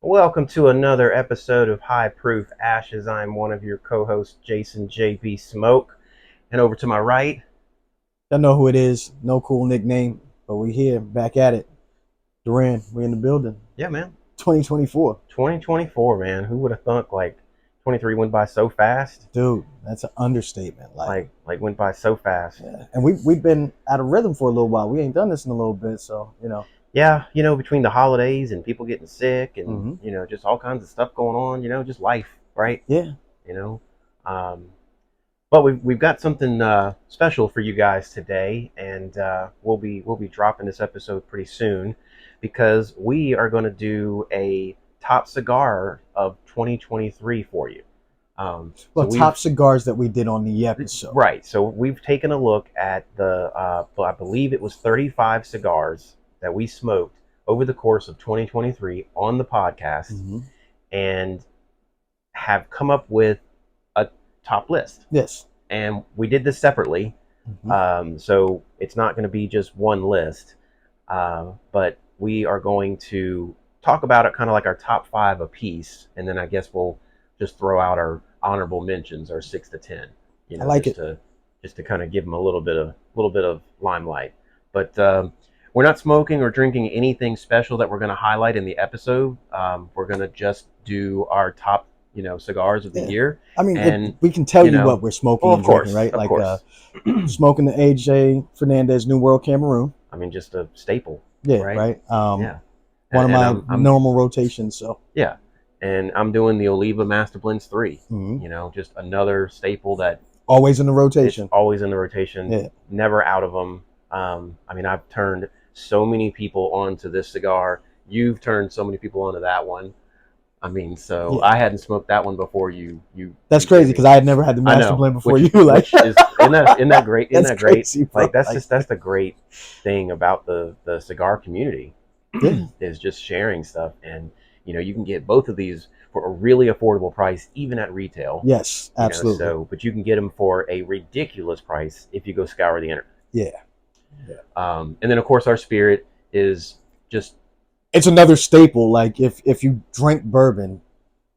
Welcome to another episode of High Proof Ashes. I'm one of your co-hosts, Jason JB Smoke. And over to my right, Y'all know who it is. No cool nickname, but we here, back at it. Duran, we in the building. yeah, man, 2024. 2024, man. Who would have thunk 23 went by so fast? Dude, that's an understatement. Like went by so fast. Yeah. And we've been out of rhythm for a little while. We ain't done this in a little bit, so, Yeah, between the holidays and people getting sick and, Mhm. just all kinds of stuff going on, just life, right? Yeah. You know, um, but we've got something special for you guys today, and we'll be dropping this episode pretty soon because we are going to do a top cigar of 2023 for you. Well, top cigars that we did on the episode. Right. So we've taken a look at the I believe it was 35 cigars that we smoked over the course of 2023 on the podcast, and have come up with a top list. Yes. And we did this separately. So it's not going to be just one list, but we are going to talk about it kind of like our top 5 a piece, and then I guess we'll just throw out our honorable mentions, our 6 to 10. I like just to kind of give them a little bit of limelight. But we're not smoking or drinking anything special that we're going to highlight in the episode. We're going to just do our top cigars of the year. I mean, we can tell you what we're smoking and drinking, right? Of course. Smoking the AJ Fernandez New World Cameroon. I mean, just a staple. Yeah, right. Yeah. One of my I'm normal rotations. So yeah, and I'm doing the Oliva Master Blends 3. Just another staple that always in the rotation. Always in the rotation. Yeah. Never out of them. I mean, I've turned so many people onto this cigar. You've turned so many people onto that one. I mean, so yeah. I hadn't smoked that one before you. That's crazy because I had never had the Master Blend before you. Which is, isn't that great? Isn't that great? Crazy, that's the great thing about the cigar community. Yeah. Is just sharing stuff, and you can get both of these for a really affordable price, even at retail. Yes, absolutely. But you can get them for a ridiculous price if you go scour the internet. Yeah. And then of course our Spirit is just. It's another staple. Like if you drink bourbon,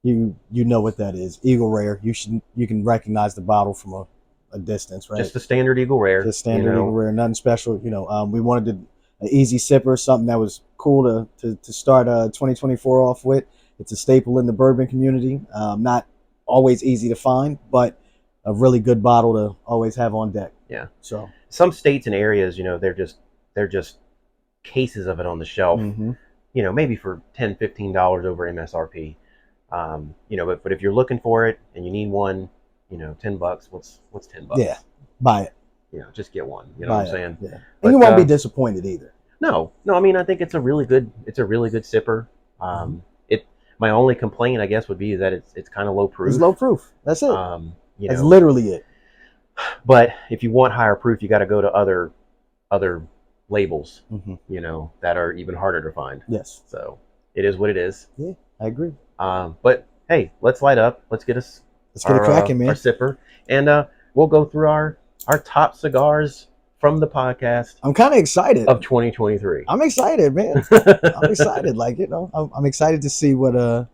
you know what that is. Eagle Rare. You can recognize the bottle from a distance, right? Just the standard Eagle Rare. Just standard Eagle Rare, nothing special. We wanted an easy sipper, something that was cool to start 2024 off with. It's a staple in the bourbon community. Not always easy to find, but a really good bottle to always have on deck. Yeah. So some states and areas, they're just cases of it on the shelf. Maybe for $10, $15 over MSRP. But if you're looking for it and you need one, $10, what's $10? Yeah, buy it. Just get one. You know what I'm saying? Yeah. And you won't be disappointed either. No. I mean, I think it's a really good sipper. My only complaint, I guess, would be that it's kind of low proof. It's low proof. That's it. That's know, literally it. But if you want higher proof, you got to go to other labels, that are even harder to find. Yes. So it is what it is. Yeah, I agree. But hey, let's light up. Let's get it cracking, man. Our sipper, and we'll go through our top cigars from the podcast. I'm kind of excited of 2023. I'm excited, man. I'm excited. I'm excited to see what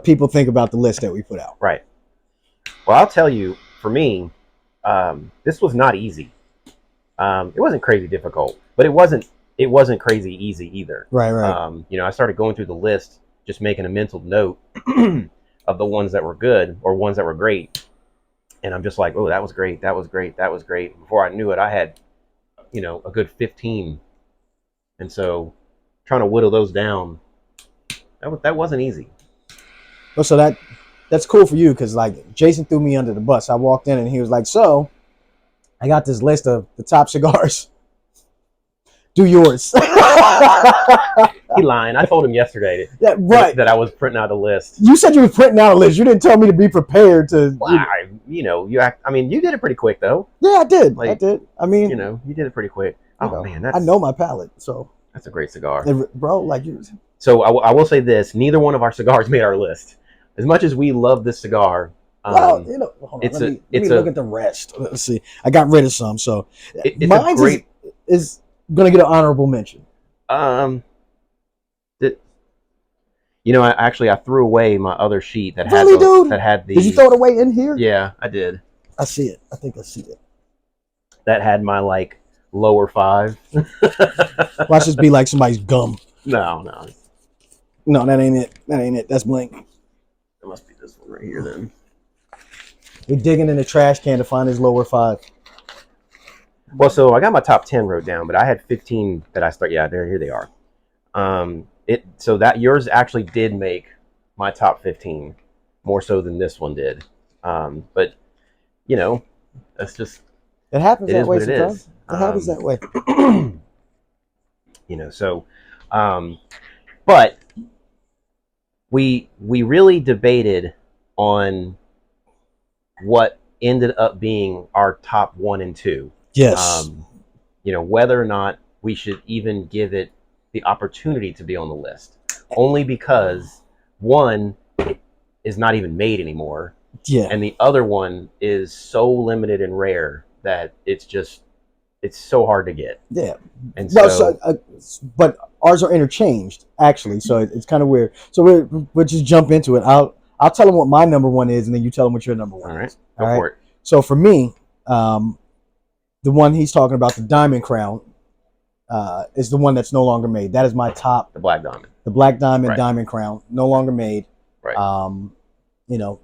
people think about the list that we put out. Right. Well, I'll tell you, for me, this was not easy. It wasn't crazy difficult, but it wasn't crazy easy either. Right. I started going through the list, just making a mental note of the ones that were good or ones that were great. And I'm just like, oh, that was great. That was great. That was great. Before I knew it, I had, a good 15. And so trying to whittle those down, that wasn't easy. Well, so that's cool for you. Cause Jason threw me under the bus. I walked in and he was like, so I got this list of the top cigars. Do yours. He lying. I told him yesterday that I was printing out a list. You said you were printing out a list. You didn't tell me to be prepared to. Well, you did it pretty quick though. Yeah, I did. I did. I mean, you did it pretty quick. Oh man, I know my palate, so that's a great cigar, bro. You. So I will say this: neither one of our cigars made our list. As much as we love this cigar, hold on. Let me look at the rest. Let's see. I got rid of some, so mine is gonna get an honorable mention. You know, I threw away my other sheet that had Really, dude? that had the. Did you throw it away in here? Yeah, I did. I see it. I think I see it. That had my like lower 5. Watch this be like somebody's gum. No, no, No, that ain't it. That ain't it. That's Blink. it must be this one right here then. We're digging in the trash can to find his lower 5. Well, so I got my top 10 wrote down, but I had 15 that I start. Yeah, here they are. So that yours actually did make my top 15 more so than this one did. But you know, that's just It happens it that is way what it sometimes. is. It happens that way. You know, so but we really debated on what ended up being our top 1 and 2. Yes. You know, whether or not we should even give it the opportunity to be on the list, only because one is not even made anymore, Yeah. and the other one is so limited and rare that it's so hard to get. Yeah. And Well, so but ours are interchanged actually, so it's kind of weird. So we'll just jump into it. I'll tell them what my number 1 is, and then you tell them what your number 1 all right, is. go for it. So for me, the one he's talking about, the Diamond Crown, is the one that's no longer made. That is my top. The Black Diamond. The Black Diamond Right. Diamond Crown, no longer made. Right. You know,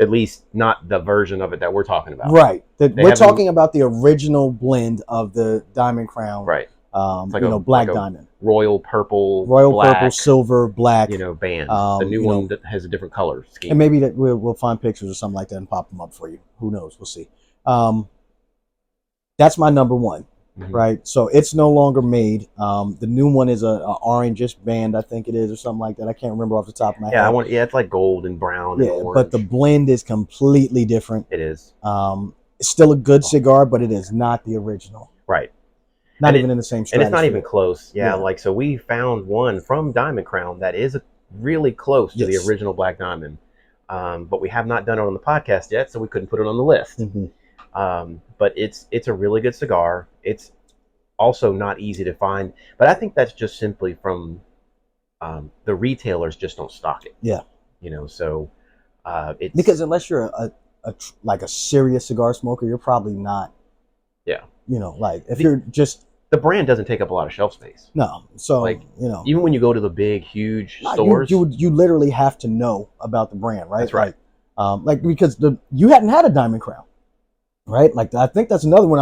At least not the version of it that we're talking about. right. We're haven't- talking about the original blend of the Diamond Crown. Right. Like Black like Diamond. Royal purple, Royal black, purple, silver, black. you know, band. The new one that has a different color scheme. And maybe that we'll find pictures or something like that and pop them up for you. Who knows? We'll see. That's my number 1. Mhm. Right, so it's no longer made. The new one is a orangish band, I think it is, or something like that. I can't remember off the top of my head. It's like gold and brown and orange. But the blend is completely different. It is. It's still a good cigar, but it is not the original. Right. Not even in the same stratosphere. And it's not even close. Yeah. Like, so we found one from Diamond Crown that is really close to the original Black Diamond. But we have not done it on the podcast yet, so we couldn't put it on the list. Mm-hmm. But it's a really good cigar. It's also not easy to find, but I think that's just simply from the retailers just don't stock it. Yeah, you know, so it's because unless you're a serious cigar smoker, you're probably not. Yeah, you know, like if you're just the brand doesn't take up a lot of shelf space. No, so like you know, even when you go to the big, huge stores, you literally have to know about the brand, right? That's right. Like because you hadn't had a Diamond Crown. Right, like I think that's another one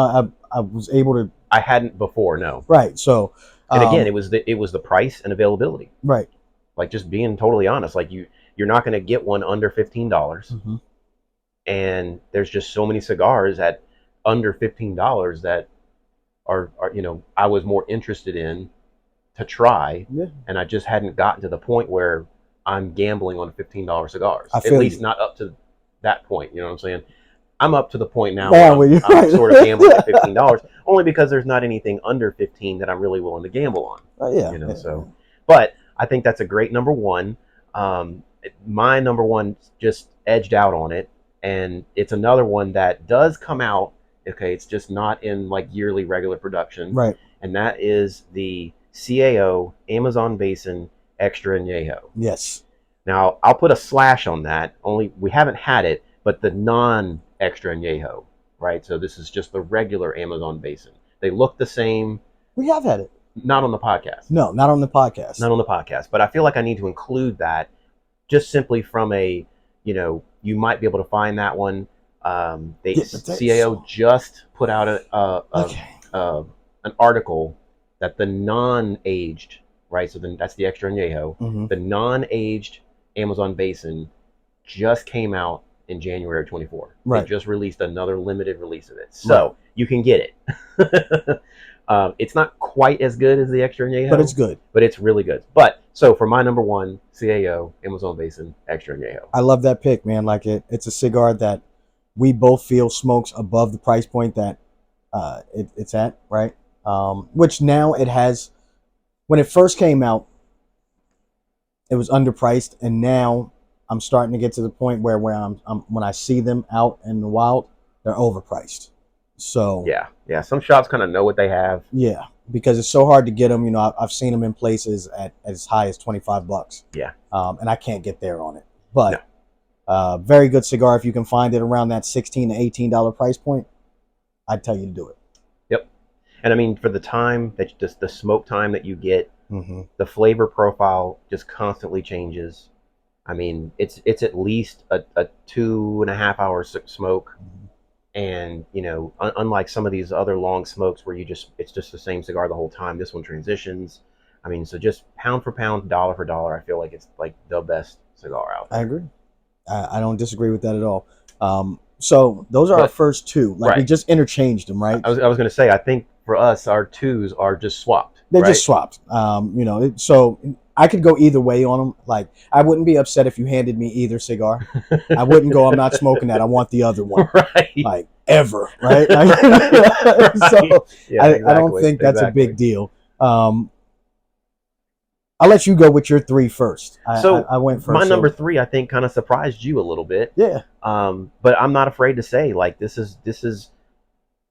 I was able to. I hadn't before, no. Right, so and again, it was the price and availability. Right, like just being totally honest, like you're not going to get one under $15, mm-hmm. and there's just so many cigars at under $15 that are you know I was more interested in to try, and I just hadn't gotten to the point where I'm gambling on $15 cigars. At least not up to that point. You know what I'm saying? I'm up to the point now where I'm sort of gambling at $15, only because there's not anything under 15 that I'm really willing to gamble on. Yeah, you know. So, but I think that's a great number 1. My number 1 just edged out on it, and it's another one that does come out. Okay, it's just not in like yearly regular production, right? And that is the CAO Amazon Basin Extra Añejo. Yes. Now I'll put a slash on that. Only we haven't had it, but the non-Extra Añejo, right? So this is just the regular Amazon Basin. They look the same. We have had it. Not on the podcast. No, not on the podcast. Not on the podcast. But I feel like I need to include that just simply from a, you know, you might be able to find that one. CAO just put out an article that the non-aged, right? So then that's the Extra Añejo. Mm-hmm. The non-aged Amazon Basin just came out in January of 24. Right. They just released another limited release of it. So you can get it. It's not quite as good as the Extra Añejo. But it's good. But it's really good. But so for my number 1, CAO, Amazon Basin, Extra Añejo. I love that pick, man. Like it's a cigar that we both feel smokes above the price point that it's at, right? Which now it has, when it first came out, it was underpriced, and now I'm starting to get to the point where when I see them out in the wild, they're overpriced. So yeah. Some shops kind of know what they have. yeah, because it's so hard to get them. You know, I've seen them in places at as high as $25. Yeah. And I can't get there on it. No. But very good cigar. If you can find it around that $16 to $18 price point, I'd tell you to do it. Yep. And I mean, for the time that just the smoke time that you get, Mm-hmm. the flavor profile just constantly changes. I mean, it's at least a 2.5 hour smoke. Mm-hmm. And you know, unlike some of these other long smokes where it's just the same cigar the whole time, this one transitions. I mean, so just pound for pound, dollar for dollar, I feel like it's like the best cigar out there. I agree. I don't disagree with that at all. So those are our first two. Like we just interchanged them, right? I was going to say, I think for us, our twos are just swapped. They're just swapped. You know, so I could go either way on them. Like I wouldn't be upset if you handed me either cigar. I wouldn't go, I'm not smoking that. I want the other one. Right. Like ever, right? Right. So yeah, I don't think that's a big deal. I'll let you go with your three first. I went first. My number three, I think, kind of surprised you a little bit. Yeah. But I'm not afraid to say, like, this is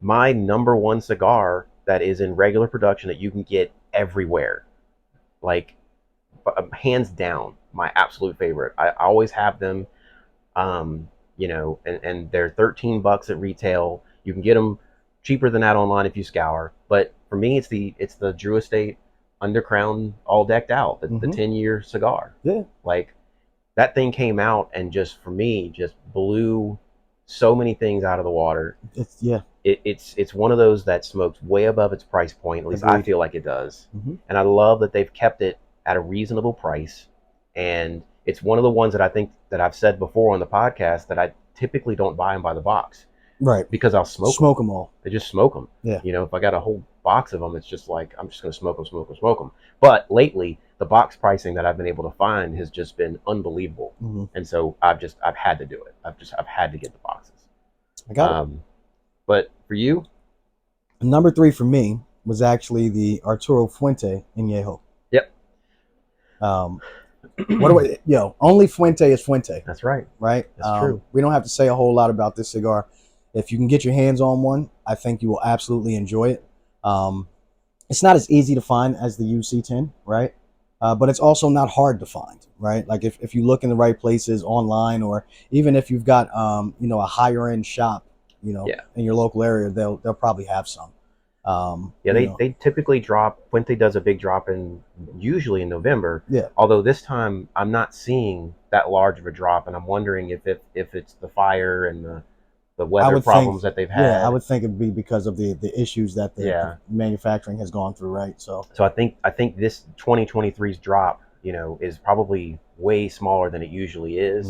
my number one cigar that is in regular production that you can get everywhere. Like, hands down, my absolute favorite. I always have them. You know, and they're $13 at retail. You can get them cheaper than that online if you scour. But for me, it's the Drew Estate Undercrown all decked out, the 10-year cigar. Yeah. Like that thing came out and just for me just blew so many things out of the water. It's one of those that smokes way above its price point. At least I feel like it does. And I love that they've kept it at a reasonable price. And it's one of the ones that I think that I've said before on the podcast that I typically don't buy them by the box. Right. Because I'll smoke them all. I just smoke them. Yeah. You know, if I got a whole box of them, it's just like, I'm just going to smoke them. But lately, the box pricing that I've been able to find has just been unbelievable. And so I've had to do it. I've had to get the boxes. I got it. But for you? Number three for me was actually the Arturo Fuente Añejo. Yep. Only Fuente is Fuente. That's right. Right? That's true. We don't have to say a whole lot about this cigar. If you can get your hands on one, I think you will absolutely enjoy it. It's not as easy to find as the UC10, right? But it's also not hard to find, right? Like if you look in the right places online, or even if you've got a higher end shop, in your local area, they'll probably have some. They typically drop. Fuente does a big drop usually in November. Yeah. Although this time I'm not seeing that large of a drop, and I'm wondering if it's the fire and the weather problems that they've had. Yeah, I would think it'd be because of the issues that the manufacturing has gone through, right? So I think this 2023's drop, is probably way smaller than it usually is.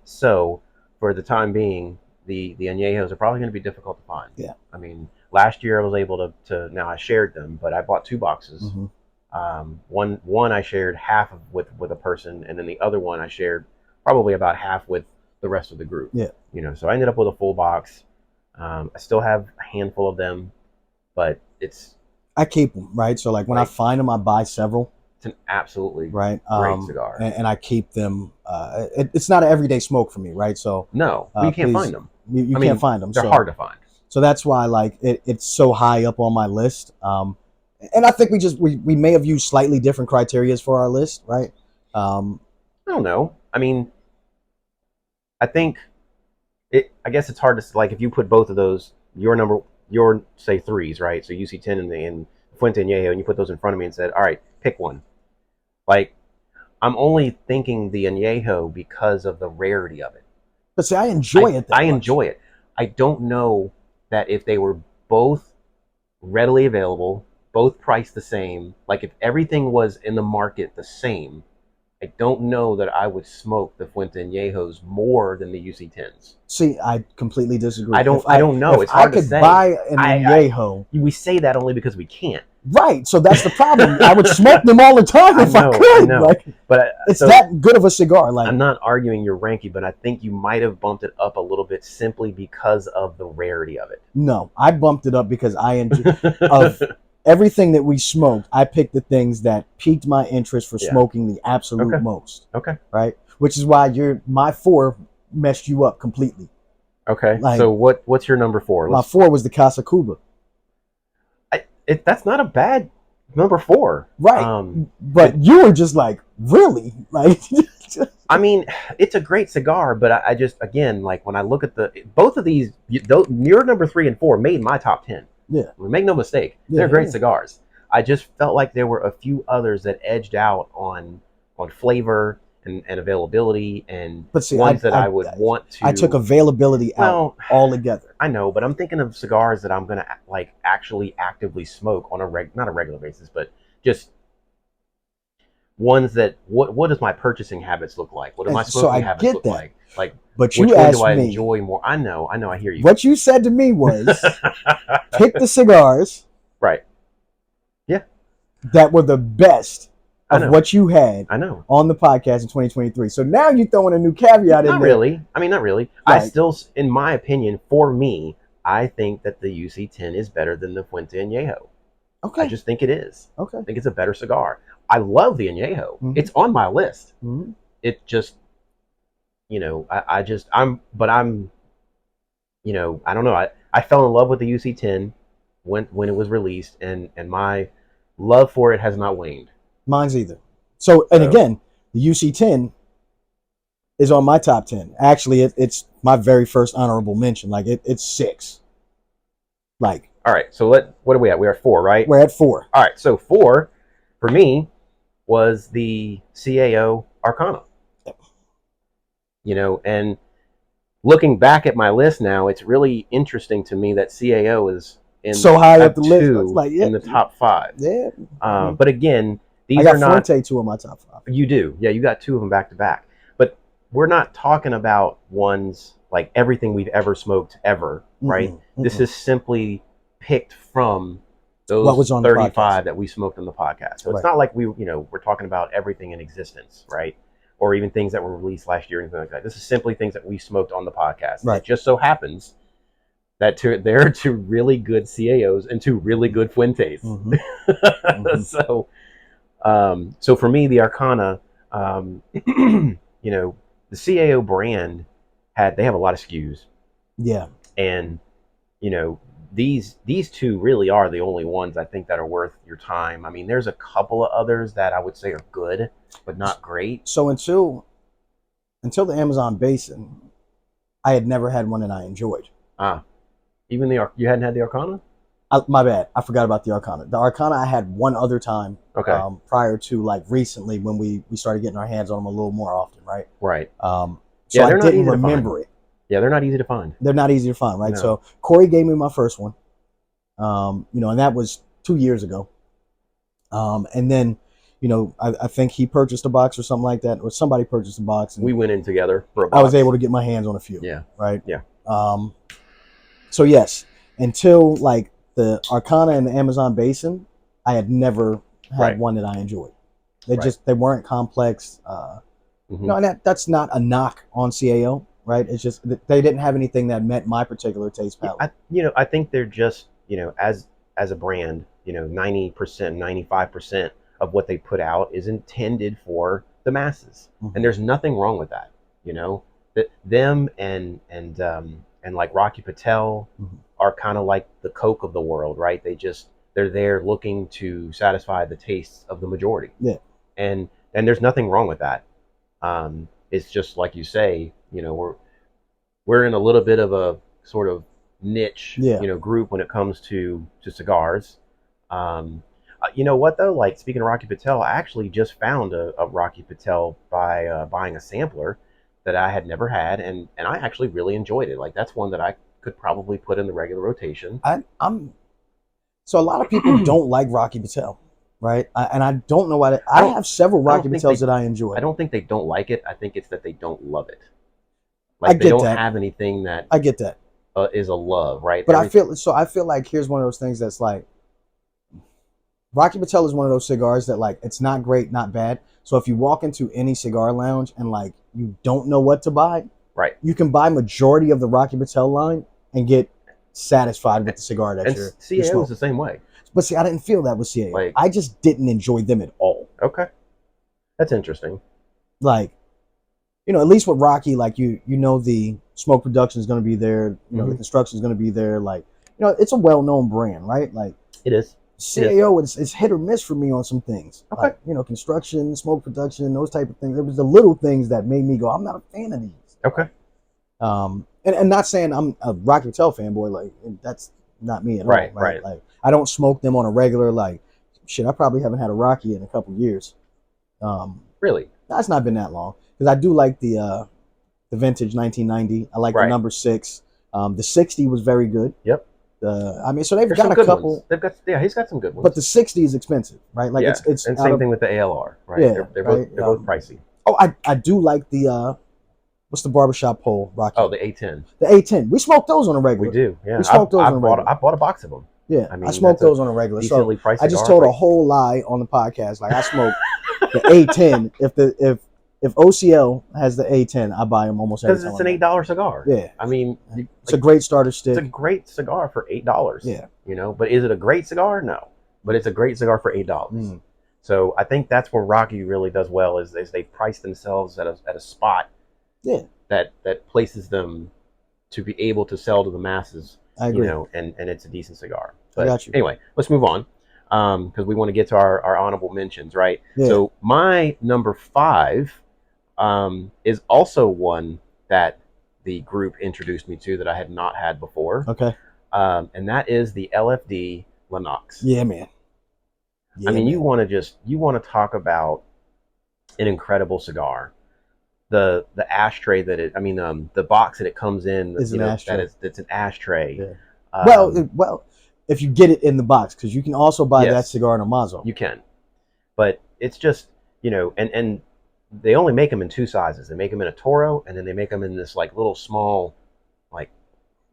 So for the time being, the añejos are probably going to be difficult to find. Yeah. I mean, last year I was able to now I shared them, but I bought 2 boxes. One I shared half of with a person, and then the other one I shared probably about half with the rest of the group. Yeah. So I ended up with a full box. I still have a handful of them, but I keep them, right? So like when I find them, I buy several. It's an absolutely great cigar. And I keep them. It's not an everyday smoke for me, right? So no, you can't find them. You can't find them. They're hard to find. So that's why like it's so high up on my list. And I think we may have used slightly different criterias for our list, right? I don't know. I mean, I think I guess it's hard to, like, if you put both of those, your say 3s, right? So UC10 and Fuente Añejo, and you put those in front of me and said, all right, pick one. Like, I'm only thinking the Añejo because of the rarity of it. But see, I enjoy it. I enjoy it. I don't know that if they were both readily available, both priced the same, like if everything was in the market the same, I don't know that I would smoke the Fuente Añejos more than the UC10s. See, I completely disagree. I don't know. It's hard to say. I could buy an Añejo. We say that only because we can't. Right. So that's the problem. I would smoke them all the time if I could. I know. Like, but it's that good of a cigar. Like, I'm not arguing your ranking, but I think you might have bumped it up a little bit simply because of the rarity of it. No, I bumped it up because I enjoy of everything that we smoked. I picked the things that piqued my interest for smoking the absolute most. Okay. Right. Which is why my 4 messed you up completely. Okay. Like, So what's your number 4? my 4 was the Casa Cuba. That's not a bad number 4. Right. But you were just like, really? Like, I mean, it's a great cigar, but I just, again, like when I look at both of these, your number 3 and 4 made my top 10. yeah. Make no mistake, Yeah, they're great yeah. cigars. I just felt like there were a few others that edged out on flavor and availability, and But see, ones that I would want to. I took availability out altogether. I know, but I'm thinking of cigars that I'm gonna like actually actively smoke on not a regular basis, but just ones that what does my purchasing habits look like? What do my smoking habits look like? Like, but which you one asked do I me, enjoy more? I know, I hear you. What you said to me was, pick the cigars, right? Yeah, that were the best of what you had. I know on the podcast in 2023. So now you're throwing a new caveat in there. Not really. I mean, not really. Right. I still, in my opinion, for me, I think that the UC10 is better than the Fuente Añejo. Okay. I just think it is. Okay. I think it's a better cigar. I love the Añejo. Mm-hmm. It's on my list. Mm-hmm. It just, you know, I don't know. I fell in love with the UC10 when it was released, and my love for it has not waned. Mine's either. So, and again, the UC10 is on my top 10. Actually, it's my very first honorable mention. Like, it's 6. Like, all right. So what are we at? We are at 4, right? We're at 4. All right. So 4 for me was the CAO Arcana. Yep. You know, and looking back at my list now, it's really interesting to me that CAO is so high up the list, like, in the top 5. Yeah. But again, these I are not Fuente 2 in my top 5. You do, yeah. You got 2 of them back to back. But we're not talking about ones like everything we've ever smoked ever, right? This is simply picked from those what was on 35 that we smoked on the podcast. So it's not like we're talking about everything in existence, right? Or even things that were released last year or anything like that. This is simply things that we smoked on the podcast. Right. It just so happens that there are 2 really good CAOs and 2 really good Fuentes. So for me, the Arcana, you know, the CAO brand they have a lot of SKUs. Yeah. And, you know, these 2 really are the only ones I think that are worth your time. I mean, there's a couple of others that I would say are good, but not great. So until the Amazon Basin, I had never had one that I enjoyed. Even you hadn't had the Arcana? My bad. I forgot about the Arcana. The Arcana I had one other time. Okay. Prior to like recently when we started getting our hands on them a little more often, right? Right. So I didn't remember it. Yeah, they're not easy to find. They're not easy to find, right? No. So Corey gave me my first one. You know, and that was 2 years ago. And then, you know, I think he purchased a box or something like that, or somebody purchased a box. And we went in together for a box. I was able to get my hands on a few. Yeah. Right. Yeah. So yes, until like the Arcana and the Amazon Basin, I had never had one that I enjoyed. They weren't complex. No, and that's not a knock on CAO, right? It's just they didn't have anything that met my particular taste palette. I think they're just, you know, as a brand, you know, 90%, 95% of what they put out is intended for the masses, and there's nothing wrong with that. You know, that them and like Rocky Patel are kind of like the Coke of the world, right? They're there looking to satisfy the tastes of the majority. Yeah, and there's nothing wrong with that. It's just like you say, you know, we're in a little bit of a sort of niche, you know, group when it comes to cigars. You know what though? Like, speaking of Rocky Patel, I actually just found a Rocky Patel by buying a sampler that I had never had, and I actually really enjoyed it. Like, that's one that I could probably put in the regular rotation. So a lot of people don't like Rocky Patel, right? And I don't know why. I have several Rocky Patels that I enjoy. I don't think they don't like it. I think it's that they don't love it. Like, they don't have anything that I get that is a love, right? But I feel like here's one of those things that's like, Rocky Patel is one of those cigars that, like, it's not great, not bad. So if you walk into any cigar lounge and like you don't know what to buy, right, you can buy majority of the Rocky Patel line and get satisfied with the cigar that you're CAO is the same way. But see, I didn't feel that with CAO. Like, I just didn't enjoy them at all. Okay, that's interesting. Like, you know, at least with Rocky, like you know the smoke production is going to be there. You know, the construction is going to be there. Like, you know, it's a well-known brand, right? Like, it is. CAO, it's hit or miss for me on some things. Okay. Like, you know, construction, smoke production, those type of things. It was the little things that made me go, I'm not a fan of these. Okay. And not saying I'm a Rocky Patel fanboy. Like, that's not me at all. Right. Like, I don't smoke them on a regular. Like, shit, I probably haven't had a Rocky in a couple years. Really? That's not been that long, because I do like the vintage 1990. I like the number 6. The 60 was very good. Yep. I mean, so they've There's got a couple. Ones. They've got, he's got some good ones. But the 60 is expensive, right? Like, it's and same thing with the ALR, right? Yeah, they're both pricey. Oh, I do like the what's the barbershop pole, Rocky? Oh, the A10. The A10. We smoke those on a regular. We do. Yeah. We smoke those on a regular. I bought a box of them. Yeah, I smoke those on a regular. So I just told a whole lie on the podcast. Like, I smoke the A10. If OCL has the A10, I buy them almost every time. Because it's an $8 cigar. Yeah. I mean, it's a great starter stick. It's a great cigar for $8. Yeah. You know, but is it a great cigar? No. But it's a great cigar for $8. So I think that's where Rocky really does well, is they price themselves at a spot that places them to be able to sell to the masses. I agree. You know, and it's a decent cigar. But I got you. Anyway, let's move on, because we want to get to our honorable mentions, right? Yeah. So my number 5 is also one that the group introduced me to that I had not had before. Okay. And that is the LFD Lennox. Yeah, man. I mean, you want to talk about an incredible cigar. The ashtray the box that it comes in is an ashtray. It's an ashtray. Yeah. Well, if you get it in the box, because you can also buy that cigar in a Mazo. You can, but it's just, you know, and they only make them in 2 sizes. They make them in a Toro, and then they make them in this like little small, like,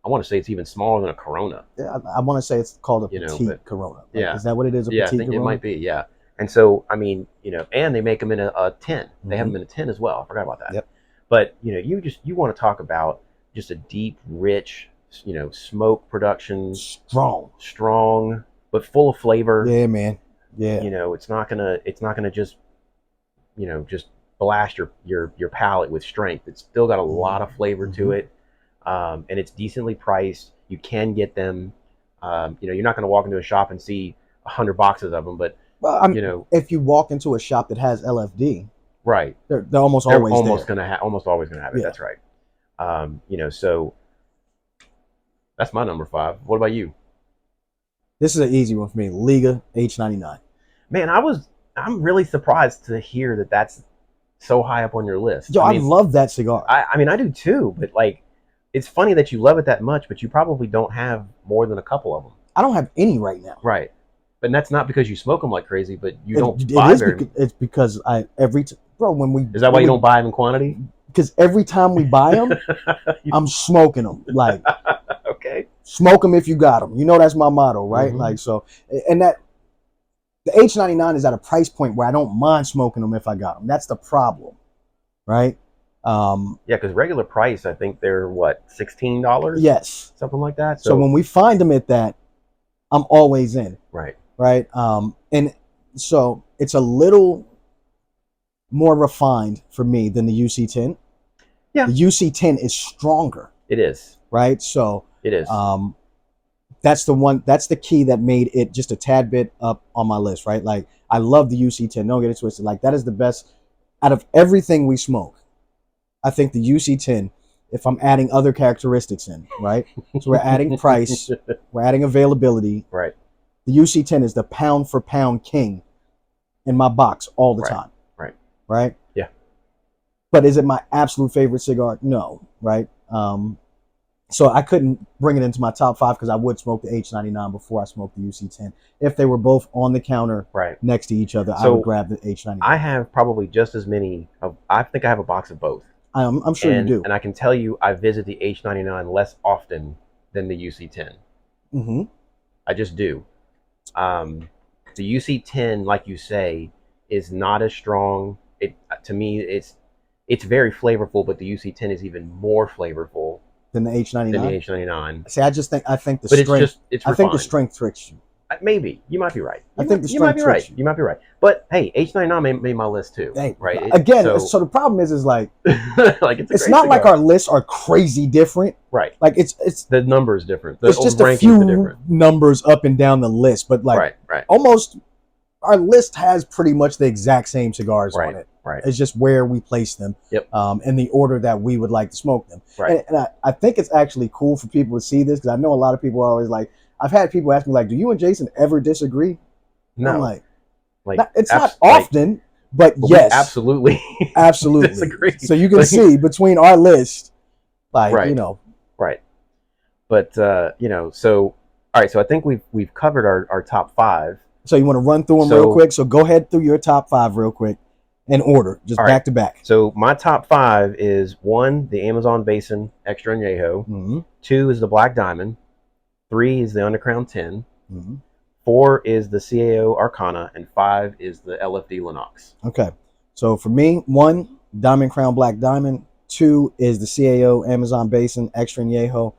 I want to say it's even smaller than a Corona. Yeah, I want to say it's called a petite Corona. Like, yeah, is that what it is? I think Corona? It might be. Yeah, and so I mean, you know, and they make them in a 10. They have them in a 10 as well. I forgot about that. Yep. But you know, you want to talk about just a deep, rich, you know, smoke production, strong, but full of flavor. Yeah, man. Yeah. You know, it's not gonna just, you know, just blast your palate with strength. It's still got a lot of flavor to it, and it's decently priced. You can get them. You know, you're not going to walk into a shop and see 100 boxes of them, but you know, if you walk into a shop that has LFD, right, they're almost always always going to have it. That's right. You know, so that's my number 5. What about you? This is an easy one for me. Liga H99. Man, I'm really surprised to hear that that's so high up on your list. Yo, I love that cigar. I mean, I do too, but like, it's funny that you love it that much, but you probably don't have more than a couple of them. I don't have any right now. Right. But that's not because you smoke them like crazy, but you don't buy very... It's because when we... Is that why you don't buy them in quantity? Because every time we buy them, I'm smoking them. Like, okay. Smoke them if you got them. You know, that's my motto, right? Like, so, and that... The H99 is at a price point where I don't mind smoking them if I got them. That's the problem, right? Yeah, because regular price, I think they're what, $16? Yes, something like that. So when we find them at that, I'm always in. Right. Right. And so it's a little more refined for me than the UC10. Yeah. The UC10 is stronger. It is. Right. So it is. That's the key that made it just a tad bit up on my list, right? Like, I love the UC10. Don't get it twisted. Like, that is the best out of everything we smoke. I think the UC10, if I'm adding other characteristics in, right? So we're adding price, we're adding availability. Right. The UC10 is the pound for pound king in my box all the time. Right. Right? Yeah. But is it my absolute favorite cigar? No. Right? So I couldn't bring it into my top 5 because I would smoke the H99 before I smoked the UC10. If they were both on the counter next to each other, I would grab the H99. I have probably just as many. I think I have a box of both. I'm sure you do. And I can tell you I visit the H99 less often than the UC10. Mm-hmm. I just do. The UC10, like you say, is not as strong. To me, it's very flavorful, but the UC10 is even more flavorful than the H99. Than the H99. See, I think the strength. I think the strength tricks you. Maybe you might be right. I think the You might strength be tricks right. you. You might be right. But hey, H99 made my list too, Hey, right? again, so the problem is like like it's a it's great not cigar. like our lists are crazy different. Right. Like it's The number is different. The it's just a rankings few are different. numbers up and down the list, but like Right. almost our list has pretty much the exact same cigars on it. Right. It's just where we place them, Yep. in the order that we would like to smoke them. Right. And I think it's actually cool for people to see this because I know a lot of people are always like, I've had people ask me like, "Do you and Jason ever disagree?" No. I'm like it's not often, but yes, absolutely, absolutely disagree. So you can see between our list, like right. Right. But so all right. So I think we've covered our top 5. So you want to run through them real quick? So go ahead through your top 5 real quick in order, just back to back. So my top 5 is 1, the Amazon Basin Extra Añejo. Mm-hmm. 2 is the Black Diamond. 3 is the Undercrown 10. Mm-hmm. 4 is the CAO Arcana, and 5 is the LFD Lennox. Okay. So for me, 1, Diamond Crown Black Diamond. 2 is the CAO Amazon Basin Extra Añejo.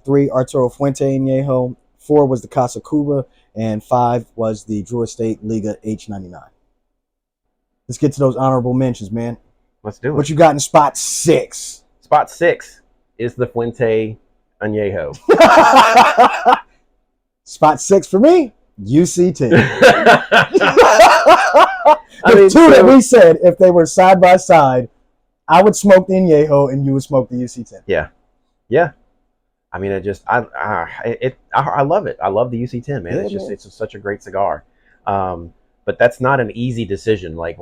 3, Arturo Fuente Añejo. 4 was the Casa Cuba. And 5 was the Drew Estate Liga H99. Let's get to those honorable mentions, man. Let's do it. What you got in spot 6? Spot 6 is the Fuente Añejo. Spot 6 for me, UC10. The two that we said, if they were side by side, I would smoke the Añejo and you would smoke the UC10. Yeah. I mean, I love it. I love the UC10, man. Yeah, It's such a great cigar. But that's not an easy decision. Like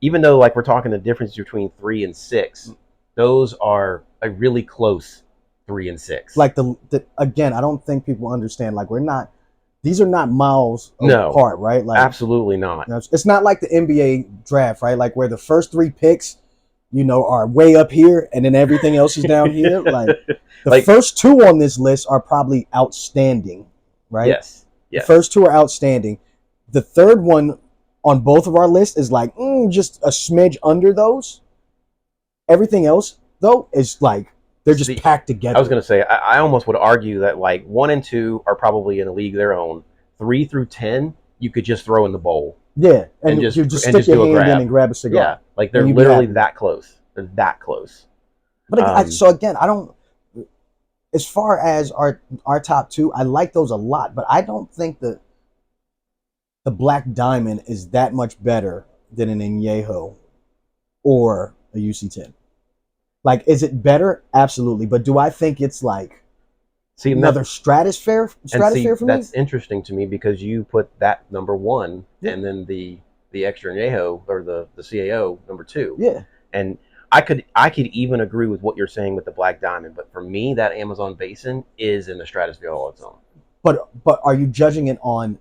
even though like we're talking the difference between 3 and 6, those are a really close 3 and 6. Like again, I don't think people understand. Like these are not miles apart, right? Like absolutely not. It's not like the NBA draft, right? Like where the first 3 picks, are way up here and then everything else is down here. Like the first 2 on this list are probably outstanding, right? Yes. The first 2 are outstanding. The third one on both of our lists is like just a smidge under those. Everything else, though, is like they're just packed together. I was going to say, I almost would argue that like 1 and 2 are probably in a league of their own. 3 through 10, you could just throw in the bowl. Yeah, and you just stick your hand in and grab a cigar. Yeah, like they're literally that close. They're that close. But so again, I don't. As far as our top 2, I like those a lot, but I don't think the Black Diamond is that much better than an Añejo or a UC10. Like, is it better? Absolutely. But do I think it's like another stratosphere for me? That's interesting to me because you put that number 1 and then the Extra Añejo or the CAO number 2. Yeah. And I could even agree with what you're saying with the Black Diamond, but for me, that Amazon Basin is in the stratosphere all its own. But are you judging it on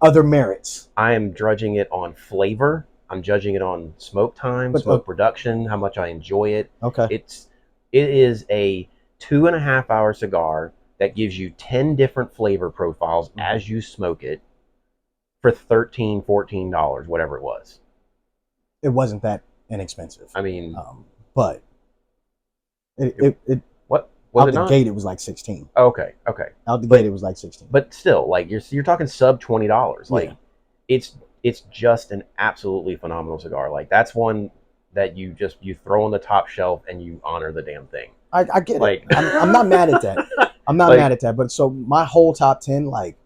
other merits? I am judging it on flavor. I'm judging it on smoke time, smoke production, how much I enjoy it. Okay. It is a 2.5-hour cigar that gives you 10 different flavor profiles as you smoke it for $13, $14, whatever it was. It wasn't that inexpensive. I mean, but what was out it the not? gate it was like 16. Okay. Out the gate it was like 16. But still, like you're talking sub $20. Like it's just an absolutely phenomenal cigar. Like that's one that you throw on the top shelf and you honor the damn thing. I get it. I'm not mad at that. I'm not mad at that. But so my whole top 10, like,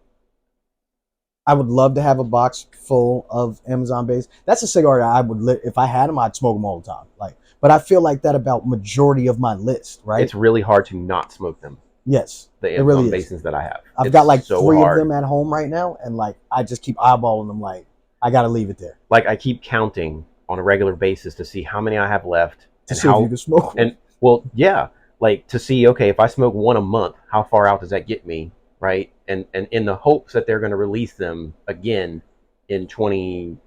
I would love to have a box full of Amazon base. That's a cigar that I would, if I had them, I'd smoke them all the time. Like, but I feel like that about majority of my list, right? It's really hard to not smoke them. Yes, the Amazon basins that I have. I've got like 3 of them at home right now, and like I just keep eyeballing them. Like I got to leave it there. Like I keep counting on a regular basis to see how many I have left to see if you can smoke. And well, yeah, like to see, okay, if I smoke 1 a month, how far out does that get me, right? And in the hopes that they're going to release them again in 25.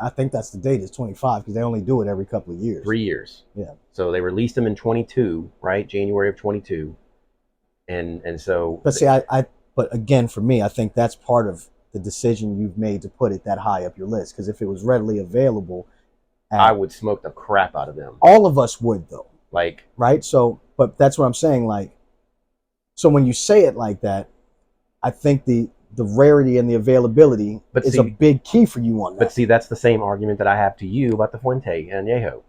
I think that's the date is 25 because they only do it every couple of years. 3 years. Yeah. So they released them in 22, right? January of 22. And so. But see, but again, for me, I think that's part of the decision you've made to put it that high up your list. Because if it was readily available, I would smoke the crap out of them. All of us would, though. Like. Right. So, but that's what I'm saying. Like, So when you say it like that, I think the rarity and the availability is a big key for you on that. But see, that's the same argument that I have to you about the Fuente and Yeho.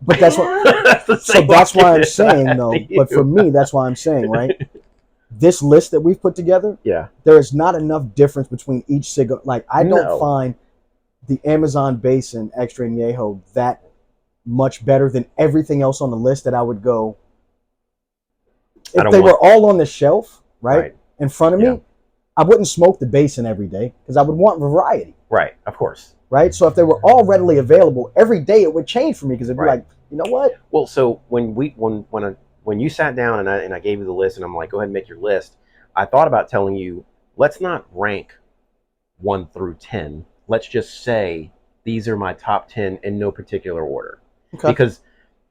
But that's what. That's why I'm saying though. But for me, that's why I'm saying, right? This list that we've put together, yeah, there is not enough difference between each cigar. Like I don't find the Amazon Basin Extra Añejo that much better than everything else on the list that I would go. If they were all on the shelf, right, in front of me, I wouldn't smoke the Basin every day because I would want variety. Right, of course. Right, so if they were all readily available every day, it would change for me because it'd be like, you know what? Well, so when you sat down and I gave you the list and I'm like, go ahead and make your list, I thought about telling you, let's not rank 1 through 10. Let's just say these are my top 10 in no particular order. Okay. Because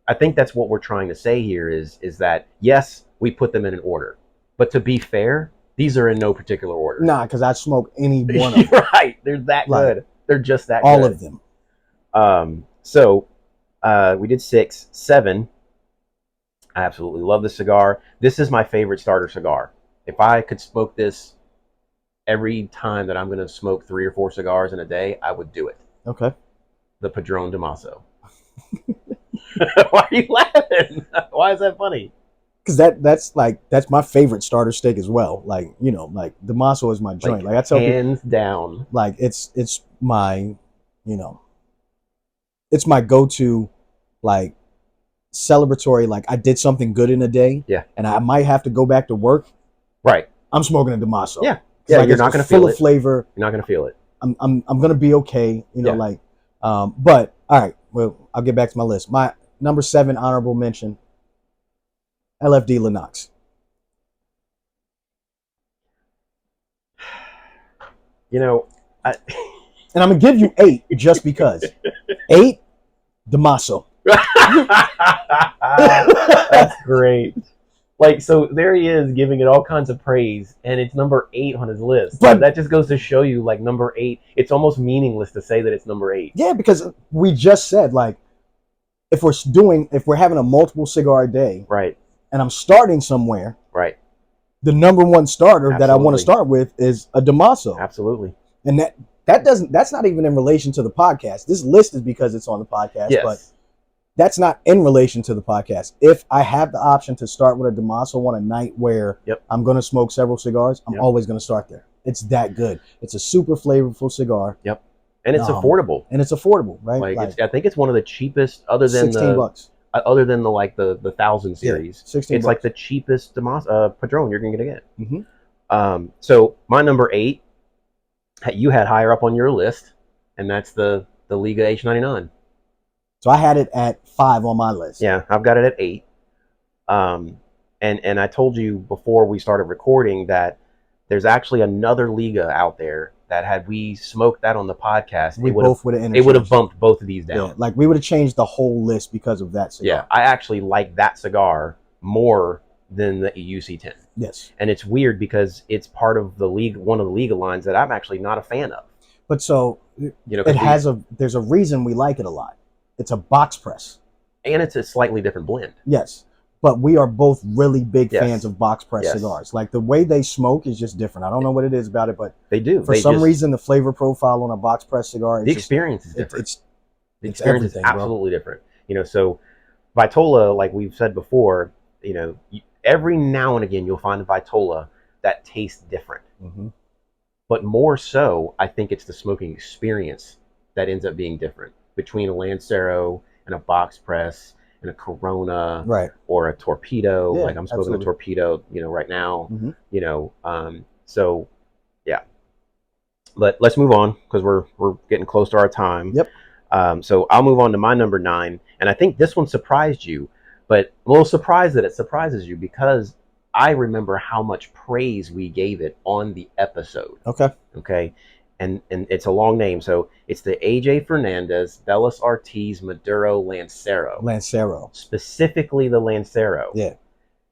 I think that's what we're trying to say here is that, yes, we put them in an order. But to be fair, these are in no particular order. Nah, because I smoke any one of them. Right. They're that good. They're just that all good. Of them. So we did 6, 7. I absolutely love this cigar. This is my favorite starter cigar. If I could smoke this every time that I'm going to smoke 3 or 4 cigars in a day, I would do it. Okay. The Padron Damaso. Why are you laughing? Why is that funny? Because that's my favorite starter steak as well. Like, you know, like Damaso is my joint. Like I tell people, hands down. Like it's my, you know, it's my go-to, like celebratory. Like I did something good in a day. Yeah. And I might have to go back to work. Right. I'm smoking a Damaso. Yeah. Yeah. Like you're not going to feel full it. Of flavor. You're not going to feel it. I'm going to be okay. You know, like, but all right. Well, I'll get back to my list. My number 7 honorable mention. LFD Lennox. You know, and I'm gonna give you 8 just because. 8, Damaso. That's great. Like, so there he is giving it all kinds of praise, and it's number 8 on his list. But that just goes to show you, like, number 8, it's almost meaningless to say that it's number 8. Yeah, because we just said, like, if we're having a multiple cigar day, right, and I'm starting somewhere, right, the number 1 starter that I want to start with is a Damaso. Absolutely. And that's not even in relation to the podcast. This list is because it's on the podcast, but that's not in relation to the podcast. If I have the option to start with a Damaso on a night where I'm going to smoke several cigars, I'm always going to start there. It's that good. It's a super flavorful cigar. Yep. And it's affordable. And it's affordable, right? Like I think it's one of the cheapest other than $16. Other than the 1,000 series. $16. It's like the cheapest Padron you're going to get. Mm-hmm. So my number 8 you had higher up on your list, and that's the Liga H99. So I had it at 5 on my list. Yeah, I've got it at 8. And I told you before we started recording that there's actually another Liga out there that had we smoked that on the podcast, it would have bumped both of these down. Yeah, like we would have changed the whole list because of that cigar. Yeah, I actually like that cigar more than the UC10. Yes. And it's weird because it's part of the league, one of the Liga lines that I'm actually not a fan of. But so, you know, there's a reason we like it a lot. It's a box press. And it's a slightly different blend. Yes. But we are both really big fans of box press cigars. Like the way they smoke is just different. I don't know what it is about it, but they do. For some reason, the flavor profile on a box press cigar, the experience is different. The experience is absolutely different. You know, so Vitola, like we've said before, you know, every now and again you'll find a Vitola that tastes different. Mm-hmm. But more so, I think it's the smoking experience that ends up being different between a Lancero and a box press and a Corona, or a Torpedo. Like I'm smoking a Torpedo, you know, right now. Mm-hmm. You know, so yeah. But let's move on because we're getting close to our time. Yep. So I'll move on to my number 9, and I think this one surprised you, but I'm a little surprised that it surprises you because I remember how much praise we gave it on the episode. Okay. And it's a long name, so it's the AJ Fernandez Belas Ortiz Maduro Lancero. Specifically the Lancero. Yeah.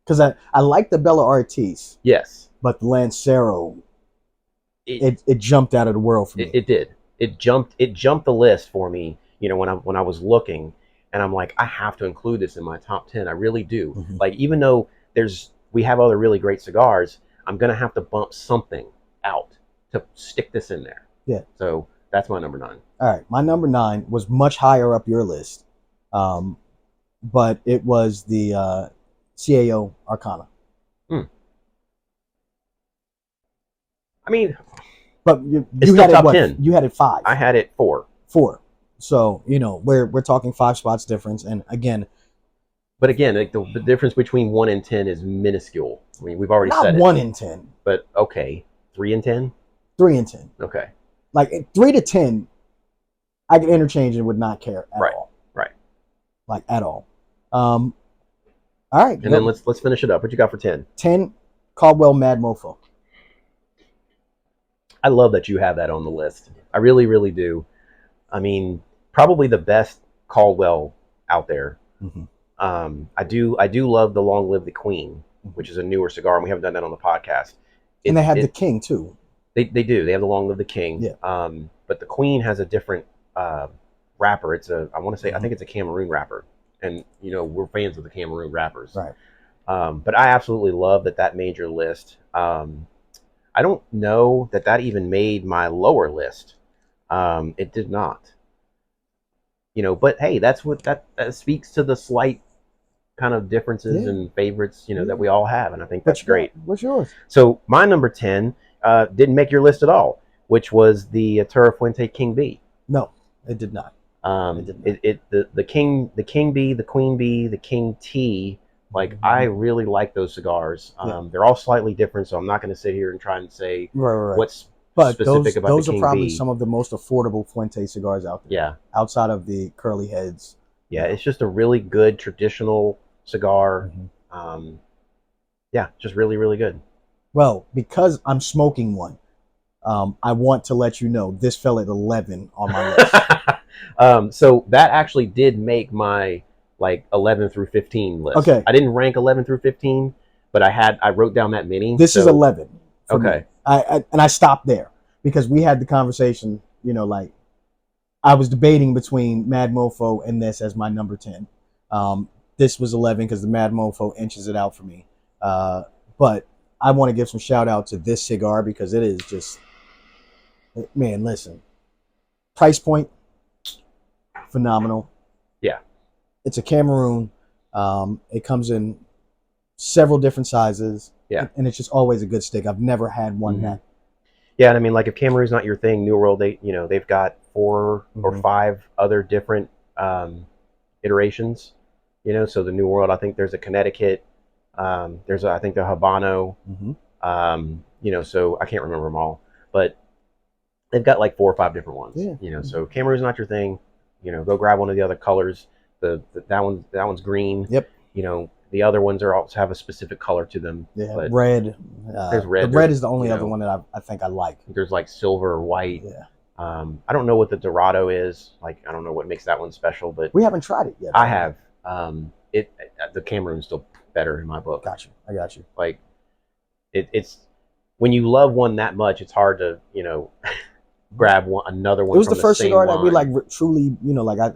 Because I like the Bella Ortiz. Yes. But the Lancero, it jumped out of the world for me. It did. It jumped the list for me, you know, when I was looking, and I'm like, I have to include this in my top 10. I really do. Mm-hmm. Like, even though there's we have other really great cigars. I'm gonna have to bump something out to stick this in there. Yeah. So that's my number 9. All right, my number 9 was much higher up your list, but it was the CAO Arcana. I mean, but you it's had still top it what? 10. You had it 5. I had it 4. 4. So we're talking 5 spots difference, and again. But again, like the difference between 1 and 10 is minuscule. I mean, we've already said it. Not 1 and 10. But okay, 3 and 10. 3 and 10. Okay. Like 3 to 10, I could interchange and would not care at all. Right. Like at all. All right. And then let's finish it up. What you got for 10? 10, Caldwell Mad Mofo. I love that you have that on the list. I really, really do. I mean, probably the best Caldwell out there. Mm-hmm. I do love the Long Live the Queen, which is a newer cigar, and we haven't done that on the podcast. And they have the King too. They do. They have the Long Live the King. Yeah. But the Queen has a different wrapper. I want to say, Mm-hmm. I think it's a Cameroon wrapper, and we're fans of the Cameroon wrappers. Right. But I absolutely love that made your list. I don't know that even made my lower list. It did not. But hey, that's what that speaks to the slight kind of differences and favorites, that we all have, and I think that's great. What's yours? So my number 10 didn't make your list at all, which was the Terra Fuente King B. No, it did not. The King B, the Queen B, the King T. Like, I really like those cigars. They're all slightly different, so I'm not going to sit here and try and say what's specific about those the King are probably B. some of the most affordable Fuente cigars out there. Yeah. Outside of the curly heads. Yeah, it's just a really good traditional cigar. Mm-hmm. Just really, really good. Well, because I'm smoking one, I want to let you know this fell at 11 on my list. So that actually did make my 11 through 15 list. Okay. I didn't rank 11 through 15, but I wrote down that many. This is 11. Okay. I stopped there because we had the conversation, I was debating between Mad Mofo and this as my number 10. This was 11 because the Mad Mofo inches it out for me. But I want to give some shout out to this cigar because it is just, man, listen. Price point, phenomenal. Yeah. It's a Cameroon. It comes in several different sizes. Yeah. And it's just always a good stick. I've never had one that. Yeah, and I mean, if Cameroon's not your thing, New World, they've got 4 or 5 other different iterations. So the New World, I think there's a Connecticut. There's I think the Habano. So I can't remember them all, but they've got 4 or 5 different ones. Yeah. So Cameroon's not your thing. Go grab one of the other colors. That one's green. Yep. The other ones also have a specific color to them. Yeah, but red. There's red. The red is the only other one that I think I like. There's silver or white. Yeah. I don't know what the Dorado is. I don't know what makes that one special, but we haven't tried it yet. I have. The Cameroon's still better in my book. I got you. It's when you love one that much, it's hard to grab another one. It was from the first cigar line. that we truly,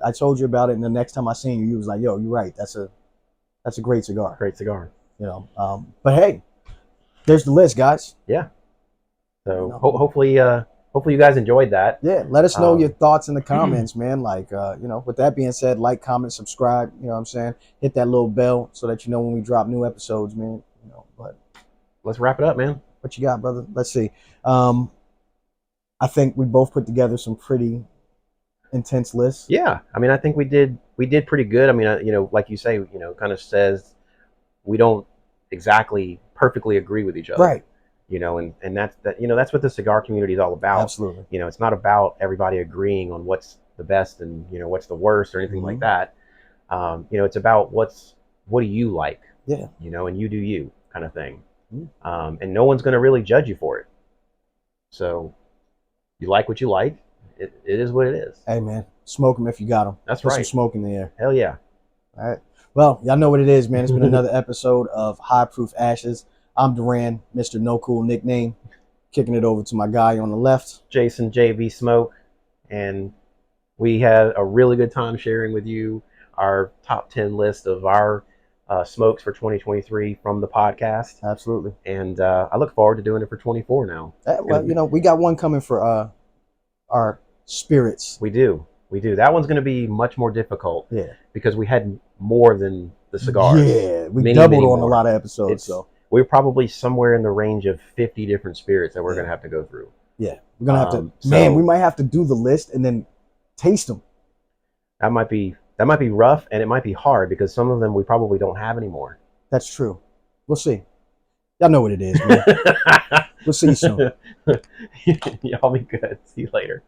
I told you about it, and the next time I seen you, you was like, "Yo, you're right. That's a great cigar." Great cigar. But hey, there's the list, guys. Yeah. So hopefully you guys enjoyed that. Yeah. Let us know your thoughts in the comments, man. With that being said, comment, subscribe. You know what I'm saying? Hit that little bell so that you know when we drop new episodes, man. But let's wrap it up, man. What you got, brother? Let's see. I think we both put together some pretty intense lists. Yeah, I mean, I think we did pretty good. I mean, like you say, kind of says we don't exactly perfectly agree with each other, right? And that's what the cigar community is all about. Absolutely. It's not about everybody agreeing on what's the best and what's the worst or anything like that. It's about what do you like? Yeah. And you do you kind of thing. And no one's going to really judge you for it. So you like what you like. It is what it is. Hey, man, smoke them if you got them. That's Put right. some smoke in the air. Hell yeah. All right. Well, y'all know what it is, man. It's been another episode of High Proof Ashes. I'm Duran, Mr. No Cool Nickname. Kicking it over to my guy on the left, Jason JV Smoke. And we had a really good time sharing with you our top 10 list of our smokes for 2023 from the podcast, Absolutely. and I look forward to doing it for 24 now. Well, we got one coming for our spirits. We do. That one's going to be much more difficult. Yeah. Because we had more than the cigars. Yeah, we doubled on a lot of episodes. So we're probably somewhere in the range of 50 different spirits that we're going to have to go through. Yeah, we're gonna have to. Man, we might have to do the list and then taste them. That might be rough, and it might be hard because some of them we probably don't have anymore. That's true. We'll see. Y'all know what it is, man. We'll see you soon. Y'all be good. See you later.